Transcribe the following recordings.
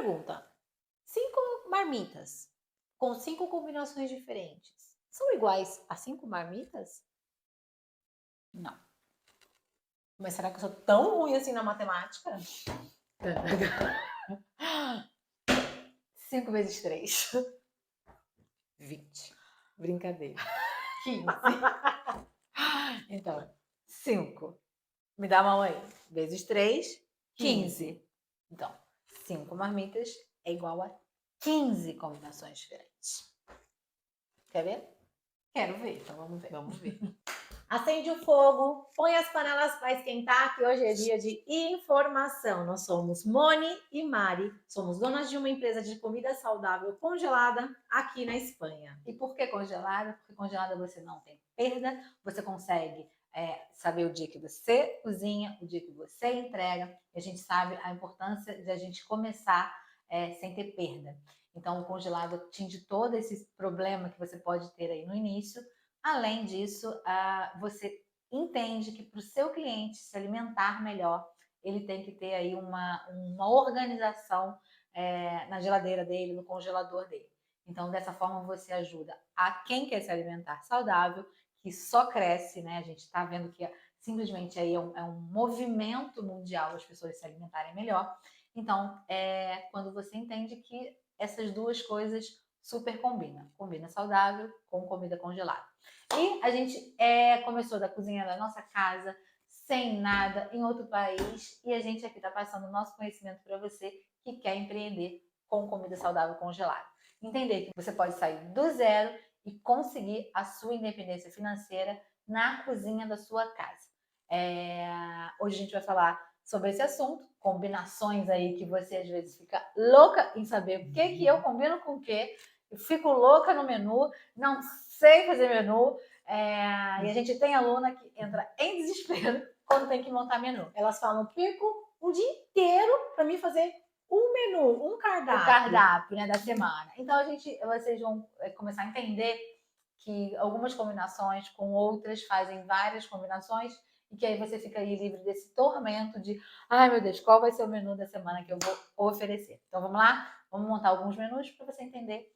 Pergunta: 5 marmitas com 5 combinações diferentes são iguais a 5 marmitas? Não. Mas será que eu sou tão ruim assim na matemática? 5 vezes 3. 20. Brincadeira. 15. Então, 5. Me dá a mão aí. Vezes 3, 15. Então, 5 marmitas é igual a 15 combinações diferentes. Quer ver? Quero ver, então vamos ver. Vamos ver. Acende o fogo, põe as panelas para esquentar, que hoje é dia de informação. Nós somos Moni e Mari, somos donas de uma empresa de comida saudável congelada aqui na Espanha. E por que congelada? Porque congelada você não tem perda, você consegue saber o dia que você cozinha, o dia que você entrega, e a gente sabe a importância de a gente começar sem ter perda. Então, o congelado atinge todo esse problema que você pode ter aí no início. Além disso, você entende que para o seu cliente se alimentar melhor, ele tem que ter aí uma organização na geladeira dele, no congelador dele. Então, dessa forma, você ajuda a quem quer se alimentar saudável, que só cresce, né? A gente está vendo que simplesmente aí é um movimento mundial as pessoas se alimentarem melhor. Então, quando você entende que essas duas coisas super combinam. Combina saudável com comida congelada. E a gente começou da cozinha da nossa casa, sem nada, em outro país, e a gente aqui está passando o nosso conhecimento para você que quer empreender com comida saudável congelada. Entender que você pode sair do zero e conseguir a sua independência financeira na cozinha da sua casa. Hoje a gente vai falar sobre esse assunto, combinações aí que você às vezes fica louca em saber o que eu combino com o que, eu fico louca no menu, não sei fazer menu, e a gente tem aluna que entra em desespero quando tem que montar menu. Elas falam, perco um dia inteiro para mim fazer um menu, um cardápio. O cardápio, né, da semana. Então, vocês vão começar a entender que algumas combinações com outras fazem várias combinações e que aí você fica aí livre desse tormento de ai meu Deus, qual vai ser o menu da semana que eu vou oferecer? Então vamos lá? Vamos montar alguns menus para você entender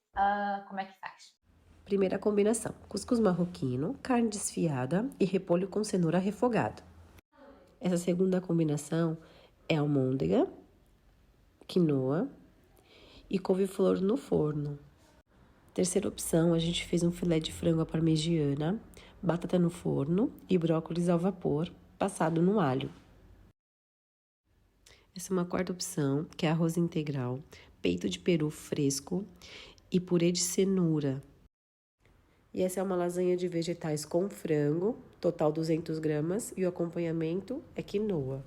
como é que faz. Primeira combinação: cuscuz marroquino, carne desfiada e repolho com cenoura refogado. Essa segunda combinação é almôndega, quinoa e couve-flor no forno. Terceira opção, a gente fez um filé de frango à parmegiana, batata no forno e brócolis ao vapor, passado no alho. Essa é uma quarta opção, que é arroz integral, peito de peru fresco e purê de cenoura. E essa é uma lasanha de vegetais com frango, total 200 gramas, e o acompanhamento é quinoa.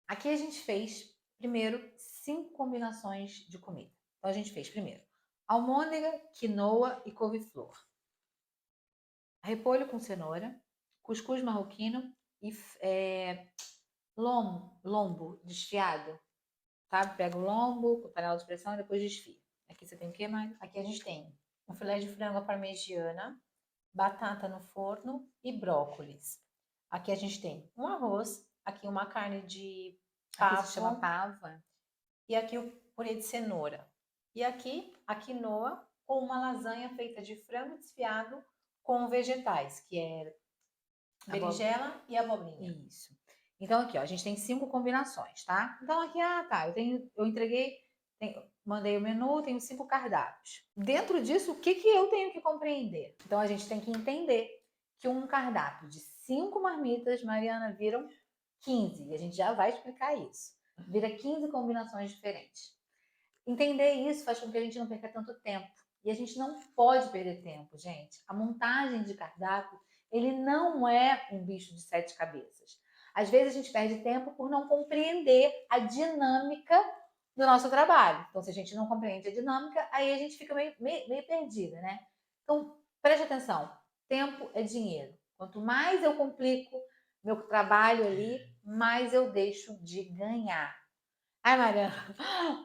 Aqui a gente fez, primeiro, 5 combinações de comida. Então a gente fez, primeiro, almôndega, quinoa e couve-flor. Repolho com cenoura, cuscuz marroquino e lombo desfiado, tá? Pega o lombo com panela de pressão e depois desfia. Aqui você tem o que mais? Aqui a gente tem um filé de frango à parmegiana, batata no forno e brócolis. Aqui a gente tem um arroz, aqui uma carne de pavo, aqui se chama pava, e aqui o purê de cenoura. E aqui a quinoa com uma lasanha feita de frango desfiado com vegetais, que é berinjela e abobrinha. Isso. Então aqui, ó, a gente tem 5 combinações, tá? Então aqui, tá, eu entreguei, mandei o menu, tenho 5 cardápios. Dentro disso, o que eu tenho que compreender? Então a gente tem que entender que um cardápio de 5 marmitas, Mariana, viram 15. E a gente já vai explicar isso. Vira 15 combinações diferentes. Entender isso faz com que a gente não perca tanto tempo. E a gente não pode perder tempo, gente. A montagem de cardápio, ele não é um bicho de 7 cabeças. Às vezes a gente perde tempo por não compreender a dinâmica do nosso trabalho. Então, se a gente não compreende a dinâmica, aí a gente fica meio perdida, né? Então, preste atenção. Tempo é dinheiro. Quanto mais eu complico meu trabalho ali, mais eu deixo de ganhar. Ai, Mariana,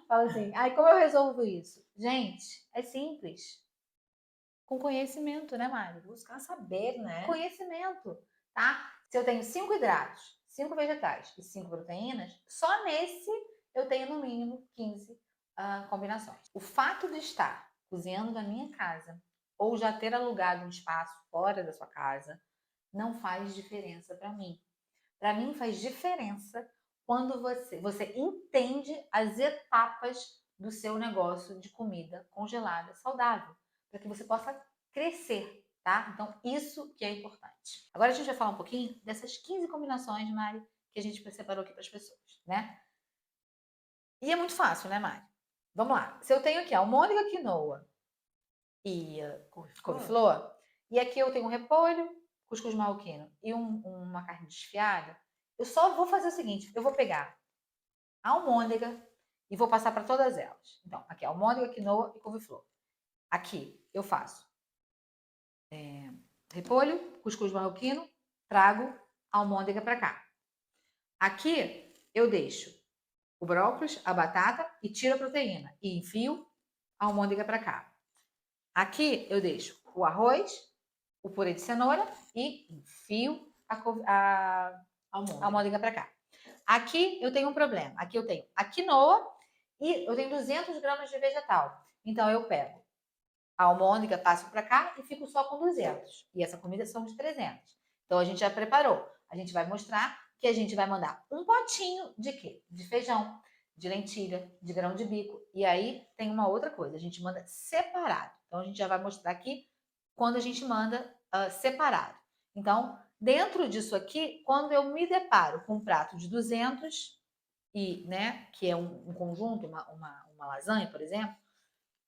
fala assim, ai, como eu resolvo isso? Gente, é simples. Com conhecimento, né, Mari? Buscar saber, né? Conhecimento, tá? Se eu tenho 5 hidratos, 5 vegetais e 5 proteínas, só nesse eu tenho no mínimo 15 combinações. O fato de estar cozinhando na minha casa ou já ter alugado um espaço fora da sua casa não faz diferença para mim. Para mim faz diferença quando você entende as etapas do seu negócio de comida congelada saudável, para que você possa crescer, tá? Então, isso que é importante. Agora a gente vai falar um pouquinho dessas 15 combinações, Mari, que a gente separou aqui para as pessoas, né? E é muito fácil, né, Mari? Vamos lá. Se eu tenho aqui almôndega, quinoa e couve-flor, e aqui eu tenho repolho, cuscuz marroquino e uma carne desfiada, eu só vou fazer o seguinte, eu vou pegar a almôndega e vou passar para todas elas. Então, aqui almôndega, quinoa e couve-flor. Aqui eu faço repolho, cuscuz marroquino, trago a almôndega para cá. Aqui eu deixo o brócolis, a batata e tiro a proteína e enfio a almôndega para cá. Aqui eu deixo o arroz, o purê de cenoura e enfio a almôndega para cá. Aqui eu tenho um problema. Aqui eu tenho a quinoa e eu tenho 200 gramas de vegetal. Então eu pego a almôndega, passo para cá e fico só com 200. E essa comida são de 300. Então a gente já preparou. A gente vai mostrar que a gente vai mandar um potinho de quê? De feijão, de lentilha, de grão de bico. E aí tem uma outra coisa, a gente manda separado. Então a gente já vai mostrar aqui quando a gente manda separado. Então, dentro disso aqui, quando eu me deparo com um prato de 200 e, né, que é um conjunto, uma lasanha, por exemplo,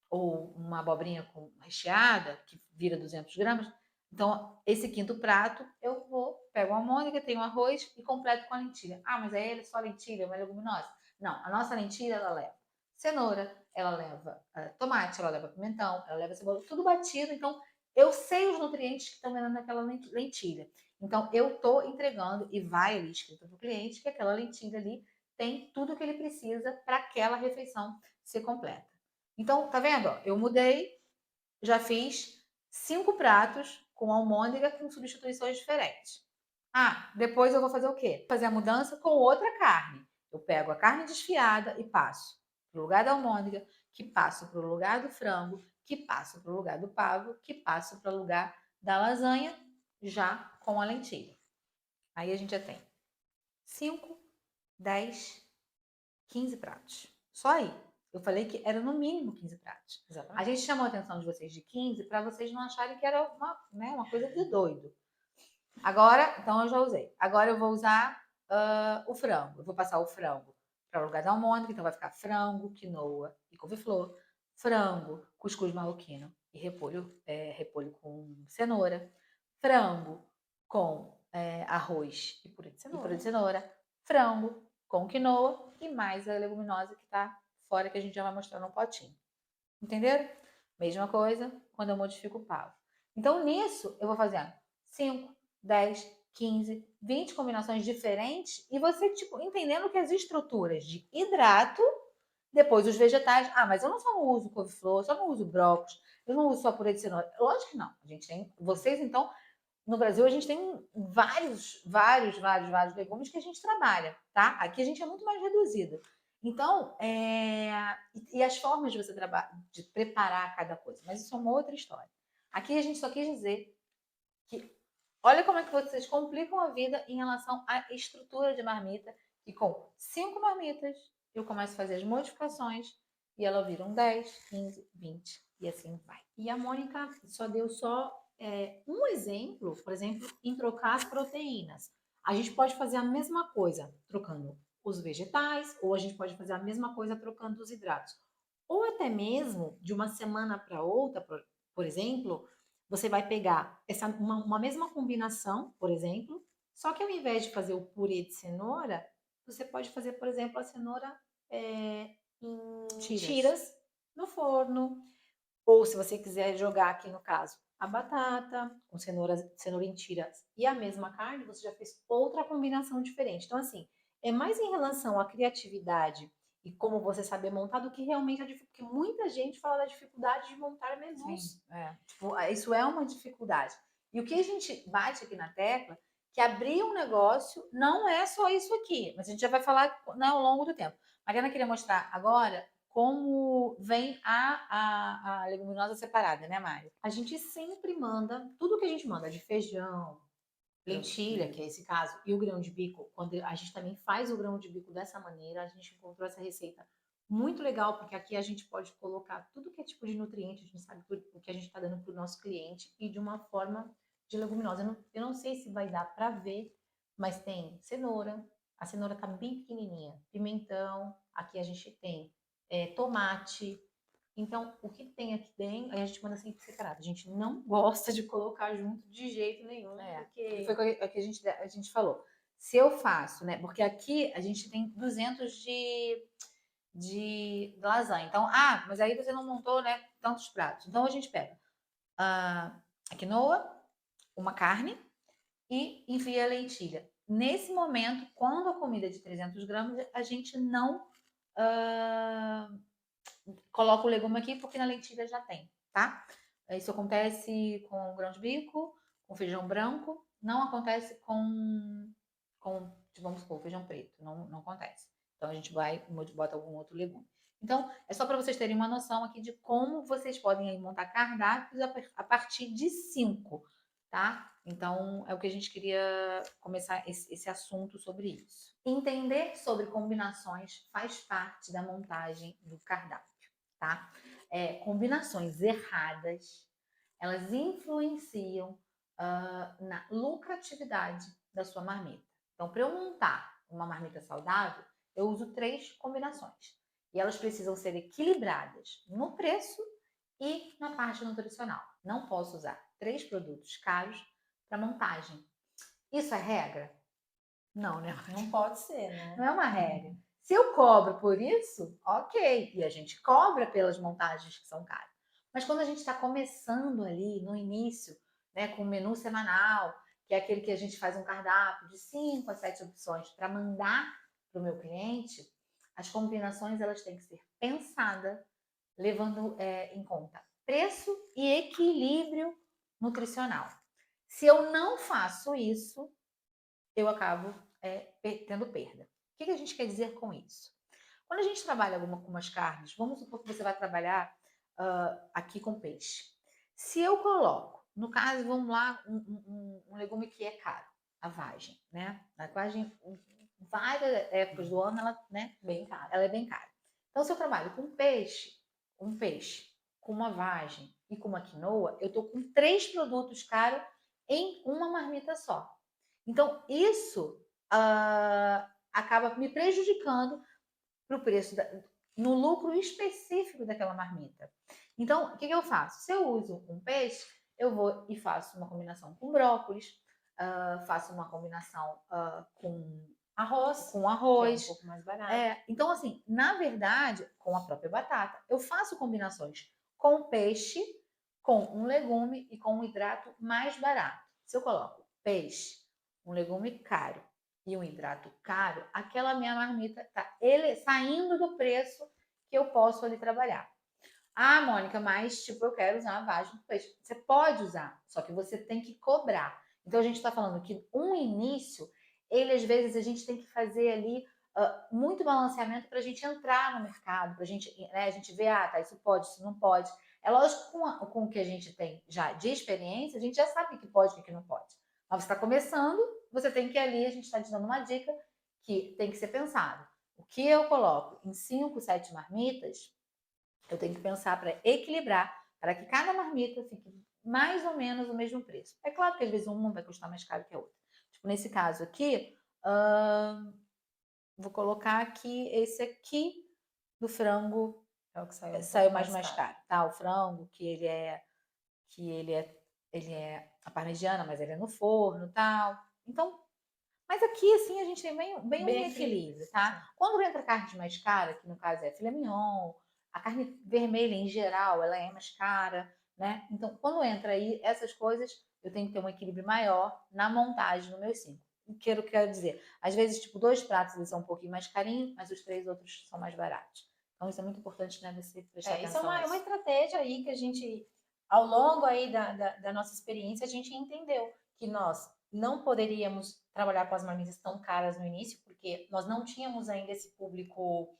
ou uma abobrinha recheada, que vira 200 gramas, então, esse quinto prato, eu pego a almôndega, tenho arroz e completo com a lentilha. Ah, mas aí é só lentilha, uma leguminosa. Não, a nossa lentilha, ela leva cenoura, ela leva tomate, ela leva pimentão, ela leva cebola, tudo batido. Então, eu sei os nutrientes que estão dentro daquela lentilha. Então, eu estou entregando e vai ali escrito para o cliente que aquela lentilha ali tem tudo que ele precisa para aquela refeição ser completa. Então, tá vendo? Eu mudei, já fiz 5 pratos com almôndega com substituições diferentes. Ah, depois eu vou fazer o quê? Fazer a mudança com outra carne. Eu pego a carne desfiada e passo para o lugar da almôndega, que passo para o lugar do frango, que passo para o lugar do pavo, que passo para o lugar da lasanha, já com a lentilha. Aí a gente já tem 5, 10, 15 pratos. Só aí. Eu falei que era no mínimo 15 pratos. Exatamente. A gente chamou a atenção de vocês de 15 para vocês não acharem que era uma coisa de doido. Agora, então eu já usei. Agora eu vou usar o frango. Eu vou passar o frango para o lugar da almôndega, então vai ficar frango, quinoa e couve-flor, frango, cuscuz marroquino e repolho com cenoura, frango com arroz e purê de cenoura, frango com quinoa e mais a leguminosa que está fora, que a gente já vai mostrar no potinho. Entenderam? Mesma coisa quando eu modifico o pavo. Então, nisso, eu vou fazendo 5, 10, 15, 20 combinações diferentes e você, entendendo que as estruturas de hidrato, depois os vegetais. Ah, mas eu não só não uso couve-flor, só não uso brócolis, eu não uso só purê de cenoura. Lógico que não. A gente tem. Vocês, então, no Brasil, a gente tem vários legumes que a gente trabalha, tá? Aqui a gente é muito mais reduzido. Então, e as formas de você de preparar cada coisa, mas isso é uma outra história. Aqui a gente só quis dizer que olha como é que vocês complicam a vida em relação à estrutura de marmita, e com 5 marmitas eu começo a fazer as modificações e elas viram 10, 15, 20 e assim vai. E a Mônica só deu um exemplo, por exemplo, em trocar as proteínas. A gente pode fazer a mesma coisa trocando os vegetais, ou a gente pode fazer a mesma coisa trocando os hidratos. Ou até mesmo de uma semana para outra, por exemplo, você vai pegar uma mesma combinação, por exemplo, só que ao invés de fazer o purê de cenoura, você pode fazer, por exemplo, a cenoura em tiras no forno. Ou se você quiser jogar aqui no caso a batata com cenoura em tiras e a mesma carne, você já fez outra combinação diferente. Então, assim, é mais em relação à criatividade e como você saber montar do que realmente a dificuldade. Porque muita gente fala da dificuldade de montar menus. Isso é uma dificuldade. E o que a gente bate aqui na tecla, que abrir um negócio não é só isso aqui, mas a gente já vai falar, né, ao longo do tempo. Mariana queria mostrar agora como vem a leguminosa separada, né, Mari? A gente sempre manda, tudo que a gente manda, de feijão, lentilha, que é esse caso, e o grão de bico, quando a gente também faz o grão de bico dessa maneira, a gente encontrou essa receita muito legal, porque aqui a gente pode colocar tudo que é tipo de nutriente, a gente sabe o que a gente está dando para o nosso cliente, e de uma forma de leguminosa. Eu não sei se vai dar para ver, mas tem cenoura, a cenoura tá bem pequenininha, pimentão, aqui a gente tem tomate. Então, o que tem aqui dentro, aí a gente manda sempre separado. A gente não gosta de colocar junto de jeito nenhum, porque... Foi o que a gente falou. Se eu faço, né? Porque aqui a gente tem 200 de lasanha. Então, mas aí você não montou, né, tantos pratos. Então, a gente pega a quinoa, uma carne e envia a lentilha. Nesse momento, quando a comida é de 300 gramas, a gente não coloca o legume aqui, porque na lentilha já tem, tá? Isso acontece com grão de bico, com feijão branco, não acontece vamos supor, feijão preto, não acontece. Então a gente bota algum outro legume. Então, é só para vocês terem uma noção aqui de como vocês podem aí montar cardápios a partir de 5, tá? Então, é o que a gente queria começar esse assunto sobre isso. Entender sobre combinações faz parte da montagem do cardápio, tá? Combinações erradas, elas influenciam na lucratividade da sua marmita. Então, para eu montar uma marmita saudável, eu uso 3 combinações. E elas precisam ser equilibradas no preço e na parte nutricional. Não posso usar 3 produtos caros para montagem. Isso é regra? Não, né? Não pode ser, né? Não é uma regra. Se eu cobro por isso, ok. E a gente cobra pelas montagens que são caras. Mas quando a gente está começando ali, no início, né, com o menu semanal, que é aquele que a gente faz um cardápio de 5 a 7 opções para mandar para o meu cliente, as combinações elas têm que ser pensadas, levando em conta preço e equilíbrio nutricional. Se eu não faço isso, eu acabo tendo perda. O que a gente quer dizer com isso? Quando a gente trabalha com umas carnes, vamos supor que você vai trabalhar aqui com peixe. Se eu coloco, no caso, vamos lá, um legume que é caro, a vagem, né? A vagem, várias épocas do ano, ela, né, Bem caro. ela é bem cara. Então, se eu trabalho com um peixe com uma vagem e com uma quinoa, eu tô com 3 produtos caros em uma marmita só. Então, isso acaba me prejudicando para o preço, no lucro específico daquela marmita. Então, o que eu faço? Se eu uso um peixe, eu vou e faço uma combinação com brócolis, faço uma combinação com arroz, com arroz. Que é um pouco mais barato. Então, assim, na verdade, com a própria batata, eu faço combinações com peixe, com um legume e com um hidrato mais barato. Se eu coloco peixe, um legume caro e um hidrato caro, aquela minha marmita está saindo do preço que eu posso ali trabalhar. Mônica, mas tipo, eu quero usar a vagem do peixe. Você pode usar, só que você tem que cobrar. Então a gente está falando que um início, ele às vezes a gente tem que fazer ali muito balanceamento para a gente entrar no mercado, para a gente ver, tá, isso pode, isso não pode. É lógico que com o que a gente tem já de experiência, a gente já sabe o que pode e o que não pode. Mas você está começando, você tem que ali, a gente está te dando uma dica que tem que ser pensado. O que eu coloco em 5, 7 marmitas, eu tenho que pensar para equilibrar, para que cada marmita fique mais ou menos o mesmo preço. É claro que às vezes uma vai custar mais caro que a outra. Tipo, nesse caso aqui, vou colocar aqui esse aqui do frango. É o que saiu mais caro, tá? O frango, que ele é a parmegiana, mas ele é no forno, tal. Então, mas aqui assim a gente tem bem um equilíbrio, tá? Sim. Quando entra carne mais cara, que no caso é filé mignon, a carne vermelha em geral, ela é mais cara, né? Então, quando entra aí essas coisas, eu tenho que ter um equilíbrio maior na montagem no meu 5. O que eu quero dizer? Às vezes, tipo, 2 pratos eles são um pouquinho mais carinhos, mas os 3 outros são mais baratos. Então, isso é muito importante, né? Você prestar atenção. Isso é uma estratégia aí que a gente, ao longo aí da nossa experiência, a gente entendeu que nós não poderíamos trabalhar com as marmitas tão caras no início, porque nós não tínhamos ainda esse público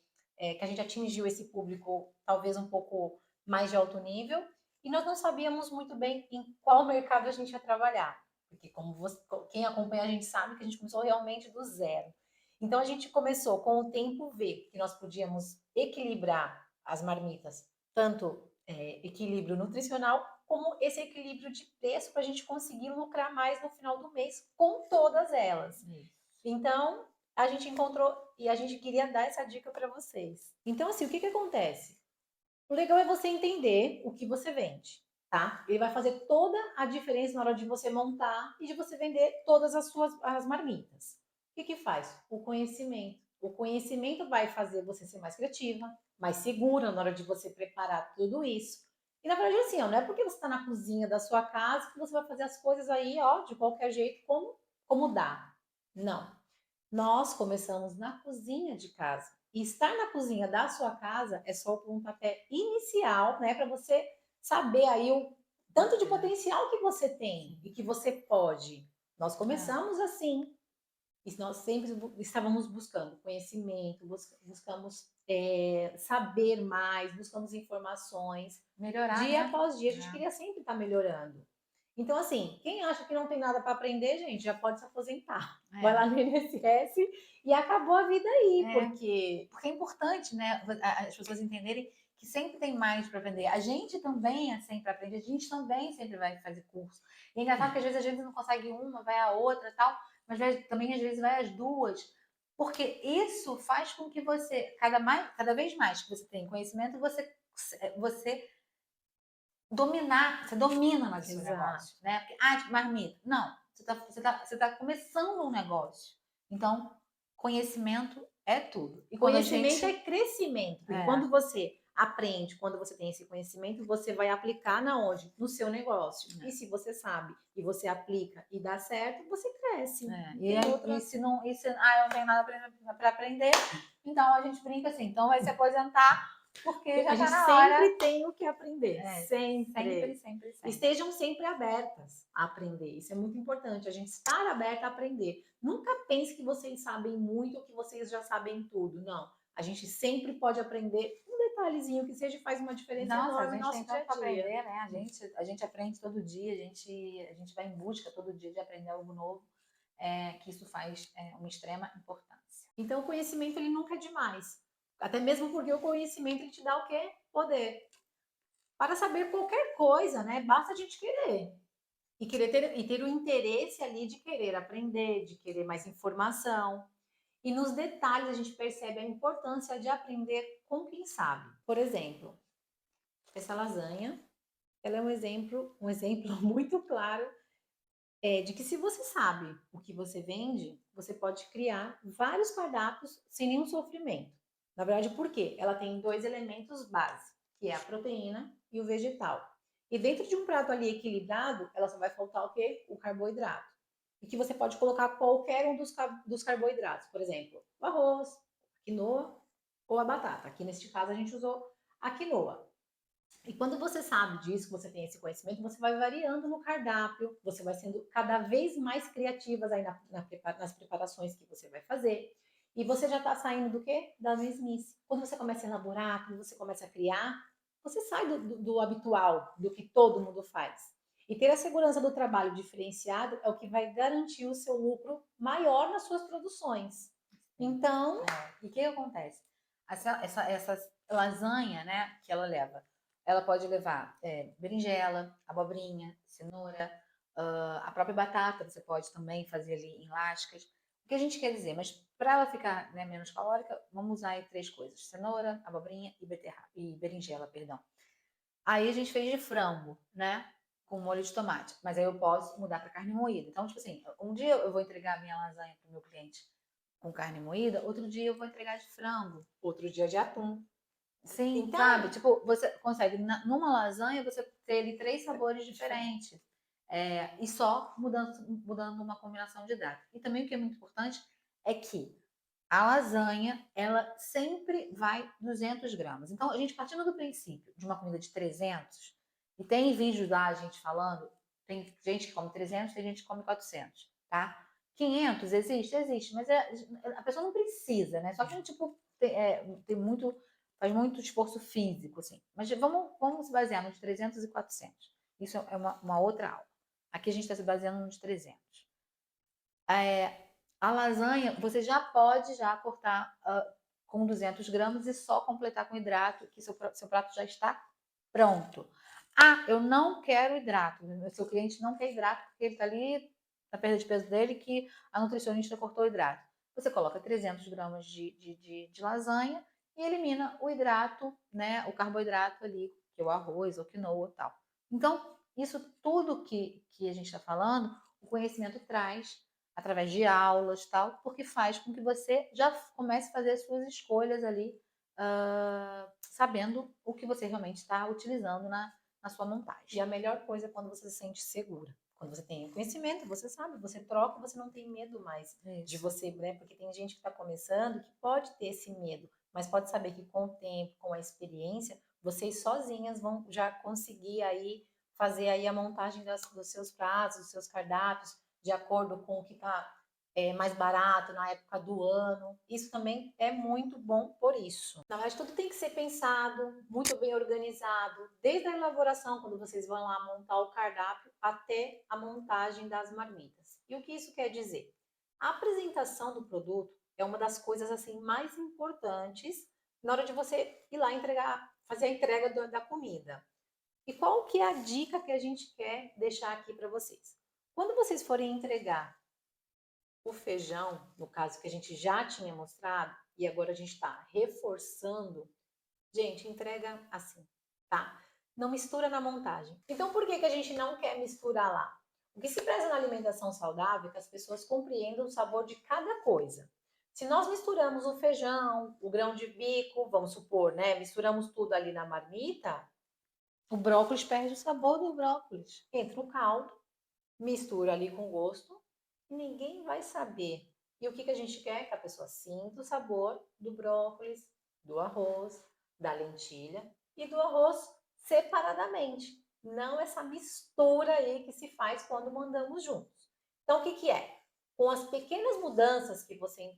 que a gente atingiu esse público talvez um pouco mais de alto nível, e nós não sabíamos muito bem em qual mercado a gente ia trabalhar, porque quem acompanha a gente sabe que a gente começou realmente do zero. Então a gente começou com o tempo ver que nós podíamos equilibrar as marmitas, tanto equilíbrio nutricional, como esse equilíbrio de preço para a gente conseguir lucrar mais no final do mês com todas elas. Então, a gente encontrou e a gente queria dar essa dica para vocês. Então, assim, o que acontece? O legal é você entender o que você vende, tá? Ele vai fazer toda a diferença na hora de você montar e de você vender todas as marmitas. O que faz? O conhecimento. O conhecimento vai fazer você ser mais criativa, mais segura na hora de você preparar tudo isso. E na verdade, assim, ó, não é porque você está na cozinha da sua casa que você vai fazer as coisas aí, ó, de qualquer jeito, como dá. Não. Nós começamos na cozinha de casa. E estar na cozinha da sua casa é só o pontapé inicial, né, para você saber aí o tanto de potencial que você tem e que você pode. Nós começamos assim. E nós sempre estávamos buscando conhecimento, buscamos saber mais, buscamos informações. Melhorar, Dia né? após dia, a gente queria sempre estar melhorando. Então, assim, quem acha que não tem nada para aprender, gente, já pode se aposentar. Vai lá no INSS e acabou a vida aí, porque é importante, né, as pessoas entenderem que sempre tem mais para aprender. A gente também é sempre aprende, a gente também sempre vai fazer curso. E é engraçado que às vezes a gente não consegue uma, vai a outra e tal, mas também às vezes vai as duas. Porque isso faz com que você, cada vez mais que você tem conhecimento, você você domina mais o seu negócio, né? Porque, tipo, marmita. Não, você tá começando um negócio. Então, conhecimento é tudo. E conhecimento é crescimento. Porque quando você aprende, quando você tem esse conhecimento, você vai aplicar na onde? No seu negócio. E se você sabe e você aplica e dá certo, você cresce. E se não eu não tenho nada para aprender, então a gente brinca assim, então vai se aposentar porque já a gente tá na hora. sempre tem o que aprender. Sempre. Sempre. Estejam sempre abertas a aprender. Isso é muito importante. A gente estar aberta a aprender. Nunca pense que vocês sabem muito ou que vocês já sabem tudo. Não. A gente sempre pode aprender um detalhezinho que seja faz uma diferença enorme no nosso dia a dia. Aprender, né? A gente aprende todo dia, a gente vai em busca todo dia de aprender algo novo, que isso faz uma extrema importância. Então, o conhecimento ele nunca é demais. Até mesmo porque o conhecimento ele te dá o quê? Poder. Para saber qualquer coisa, né? Basta a gente querer. E ter o interesse ali de querer aprender, de querer mais informação. E nos detalhes a gente percebe a importância de aprender com quem sabe. Por exemplo, essa lasanha, ela é um exemplo muito claro de que se você sabe o que você vende, você pode criar vários cardápios sem nenhum sofrimento. Na verdade, por quê? Ela tem dois elementos básicos, que é a proteína e o vegetal. E dentro de um prato ali equilibrado, ela só vai faltar o quê? O carboidrato. E que você pode colocar qualquer um dos carboidratos. Por exemplo, o arroz, a quinoa ou a batata. Aqui neste caso a gente usou a quinoa. E quando você sabe disso, você tem esse conhecimento, você vai variando no cardápio, você vai sendo cada vez mais criativas aí nas preparações que você vai fazer. E você já está saindo do quê? Da mesmice. Quando você começa a elaborar, quando você começa a criar, você sai do habitual, do que todo mundo faz. E ter a segurança do trabalho diferenciado é o que vai garantir o seu lucro maior nas suas produções. Então, e o que acontece? Essa lasanha, né, que ela leva, ela pode levar berinjela, abobrinha, cenoura, a própria batata, você pode também fazer ali em lascas. O que a gente quer dizer? Mas para ela ficar, né, menos calórica, vamos usar aí 3 coisas: cenoura, abobrinha e berinjela, perdão. Aí a gente fez de frango, né? Com molho de tomate. Mas aí eu posso mudar para carne moída. Então, tipo assim, um dia eu vou entregar minha lasanha para o meu cliente com carne moída, outro dia eu vou entregar de frango, outro dia de atum. Sim, então, sabe? Tipo, você consegue, numa lasanha, você ter ali 3 sabores diferentes. E só mudando uma combinação de dados. E também o que é muito importante é que a lasanha, ela sempre vai 200 gramas. Então, a gente partindo do princípio de uma comida de 300, e tem vídeos lá a gente falando, tem gente que come 300, tem gente que come 400, tá? 500 existe, mas a pessoa não precisa, né? Só que, tipo, faz muito esforço físico, assim. Mas vamos se basear nos 300 e 400. Isso é uma outra aula. Aqui a gente está se baseando nos 300. A lasanha, você já pode cortar com 200 gramas e só completar com hidrato, que seu prato já está pronto. Ah, eu não quero hidrato. O seu cliente não quer hidrato porque ele está ali na perda de peso dele que a nutricionista cortou o hidrato. Você coloca 300 gramas de lasanha e elimina o hidrato, né, o carboidrato ali, que é o arroz, ou quinoa e tal. Então, isso tudo que a gente está falando, o conhecimento traz através de aulas, tal, porque faz com que você já comece a fazer as suas escolhas ali, sabendo o que você realmente está utilizando na sua montagem. E a melhor coisa é quando você se sente segura. Quando você tem conhecimento, você sabe, você troca, você não tem medo mais de você, né? Porque tem gente que está começando que pode ter esse medo, mas pode saber que com o tempo, com a experiência, vocês sozinhas vão já conseguir aí fazer aí a montagem dos seus pratos, dos seus cardápios, de acordo com o que está mais barato na época do ano. Isso também é muito bom por isso. Na verdade, tudo tem que ser pensado, muito bem organizado, desde a elaboração, quando vocês vão lá montar o cardápio, até a montagem das marmitas. E o que isso quer dizer? A apresentação do produto é uma das coisas assim mais importantes na hora de você ir lá entregar, fazer a entrega da comida. E qual que é a dica que a gente quer deixar aqui para vocês? Quando vocês forem entregar o feijão, no caso que a gente já tinha mostrado, e agora a gente está reforçando, gente, entrega assim, tá? Não mistura na montagem. Então, por que a gente não quer misturar lá? O que se preza na alimentação saudável é que as pessoas compreendam o sabor de cada coisa. Se nós misturamos o feijão, o grão de bico, vamos supor, né? Misturamos tudo ali na marmita, o brócolis perde o sabor do brócolis. Entra o caldo, mistura ali com gosto, e ninguém vai saber. E o que a gente quer? Que a pessoa sinta o sabor do brócolis, do arroz, da lentilha e do arroz separadamente. Não essa mistura aí que se faz quando mandamos juntos. Então, o que é? Com as pequenas mudanças que você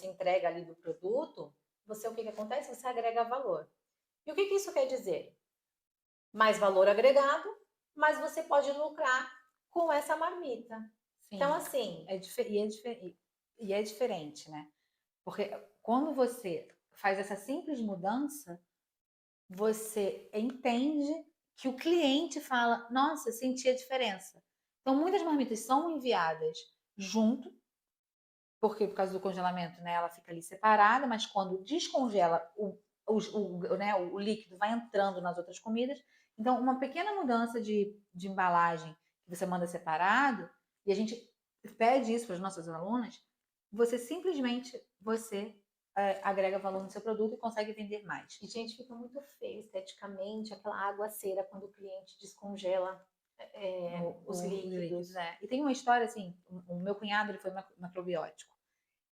entrega ali do produto, o que acontece? Você agrega valor. E o que isso quer dizer? Mais valor agregado, mas você pode lucrar com essa marmita. Sim. Então, assim... é diferente, né? Porque quando você faz essa simples mudança, você entende que o cliente fala, nossa, senti a diferença. Então, muitas marmitas são enviadas junto, porque por causa do congelamento, né, ela fica ali separada, mas quando descongela, o líquido vai entrando nas outras comidas. Então, uma pequena mudança de embalagem que você manda separado, e a gente pede isso para as nossas alunas, você simplesmente agrega valor no seu produto e consegue vender mais. E, gente, fica muito feio esteticamente aquela água cera quando o cliente descongela os líquidos. E tem uma história assim, o meu cunhado, ele foi macrobiótico.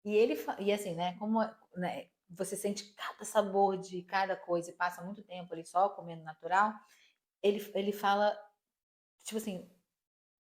E assim, né, como né, você sente cada sabor de cada coisa e passa muito tempo ali só comendo natural, ele fala, tipo assim,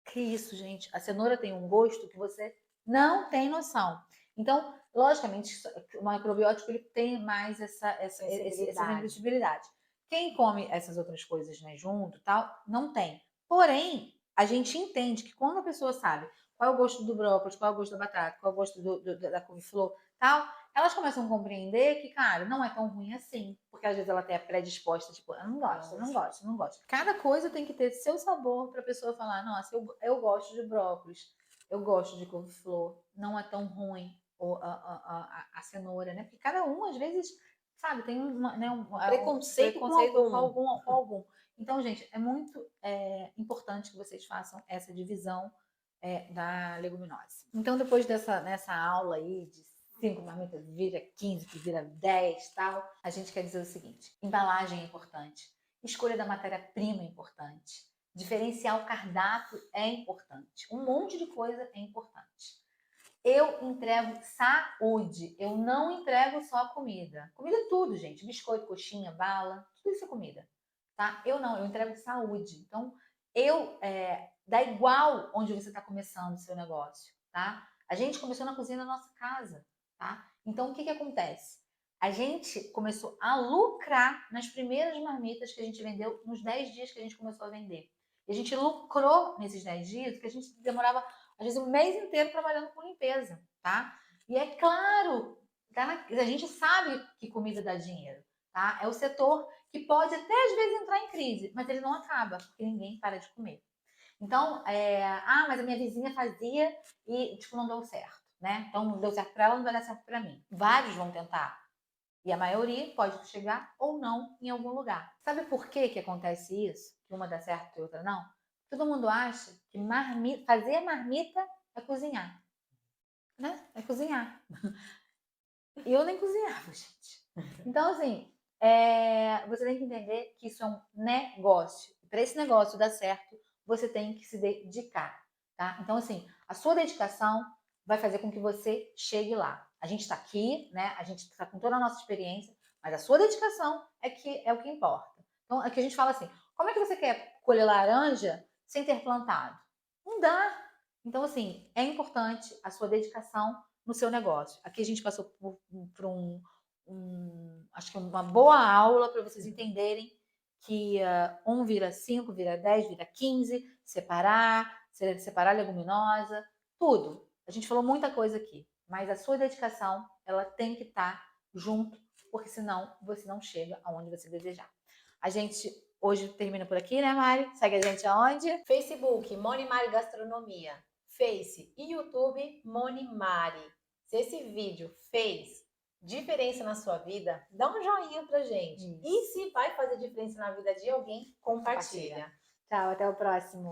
que isso, gente, a cenoura tem um gosto que você não tem noção. Então, logicamente, o macrobiótico ele tem mais essa sensibilidade. Quem come essas outras coisas, né, junto tal, não tem. Porém, a gente entende que quando a pessoa sabe qual é o gosto do brócolis, qual é o gosto da batata, qual é o gosto da couve-flor, tal, elas começam a compreender que, cara, não é tão ruim assim. Porque às vezes ela tem a predisposta, tipo, eu não gosto. Cada coisa tem que ter seu sabor para a pessoa falar, nossa, eu gosto de brócolis, eu gosto de couve-flor, não é tão ruim a cenoura, né? Porque cada um, às vezes, sabe, tem um preconceito com algum. Então, gente, é muito importante que vocês façam essa divisão da leguminosa. Então, depois nessa aula aí de 5 marmitas vira 15, que vira 10 tal, a gente quer dizer o seguinte: embalagem é importante, escolha da matéria-prima é importante, diferenciar o cardápio é importante, um monte de coisa é importante. Eu entrego saúde, eu não entrego só comida. Comida é tudo, gente, biscoito, coxinha, bala, tudo isso é comida, tá? Eu não, eu entrego saúde. Então, dá igual onde você está começando o seu negócio, tá? A gente começou na cozinha da nossa casa, tá? Então, o que acontece? A gente começou a lucrar nas primeiras marmitas que a gente vendeu nos 10 dias que a gente começou a vender. E a gente lucrou nesses 10 dias, que a gente demorava, às vezes, um mês inteiro trabalhando com limpeza, tá? E é claro, a gente sabe que comida dá dinheiro, tá? É o setor que pode até, às vezes, entrar em crise, mas ele não acaba, porque ninguém para de comer. Então, mas a minha vizinha fazia e, tipo, não deu certo, né? Então, não deu certo para ela, não vai dar certo para mim. Vários vão tentar. E a maioria pode chegar ou não em algum lugar. Sabe por que que acontece isso? Que uma dá certo e outra não? Todo mundo acha que fazer marmita é cozinhar, né? É cozinhar. E eu nem cozinhava, gente. Então, assim, você tem que entender que isso é um negócio. Para esse negócio dar certo, você tem que se dedicar, tá? Então, assim, a sua dedicação vai fazer com que você chegue lá. A gente está aqui, né? A gente está com toda a nossa experiência, mas a sua dedicação é o que importa. Então, aqui a gente fala assim: como é que você quer colher laranja sem ter plantado? Não dá. Então, assim, é importante a sua dedicação no seu negócio. Aqui a gente passou por acho que uma boa aula para vocês entenderem que 1 vira 5, vira 10, vira 15, separar a leguminosa, tudo. A gente falou muita coisa aqui, mas a sua dedicação, ela tem que estar junto, porque senão você não chega aonde você desejar. A gente hoje termina por aqui, né, Mari? Segue a gente aonde? Facebook, Moni Mari Gastronomia. Face e YouTube, Moni Mari. Se esse vídeo fez diferença na sua vida, dá um joinha pra gente. Isso. E se vai fazer diferença na vida de alguém, compartilha. Tchau, até o próximo.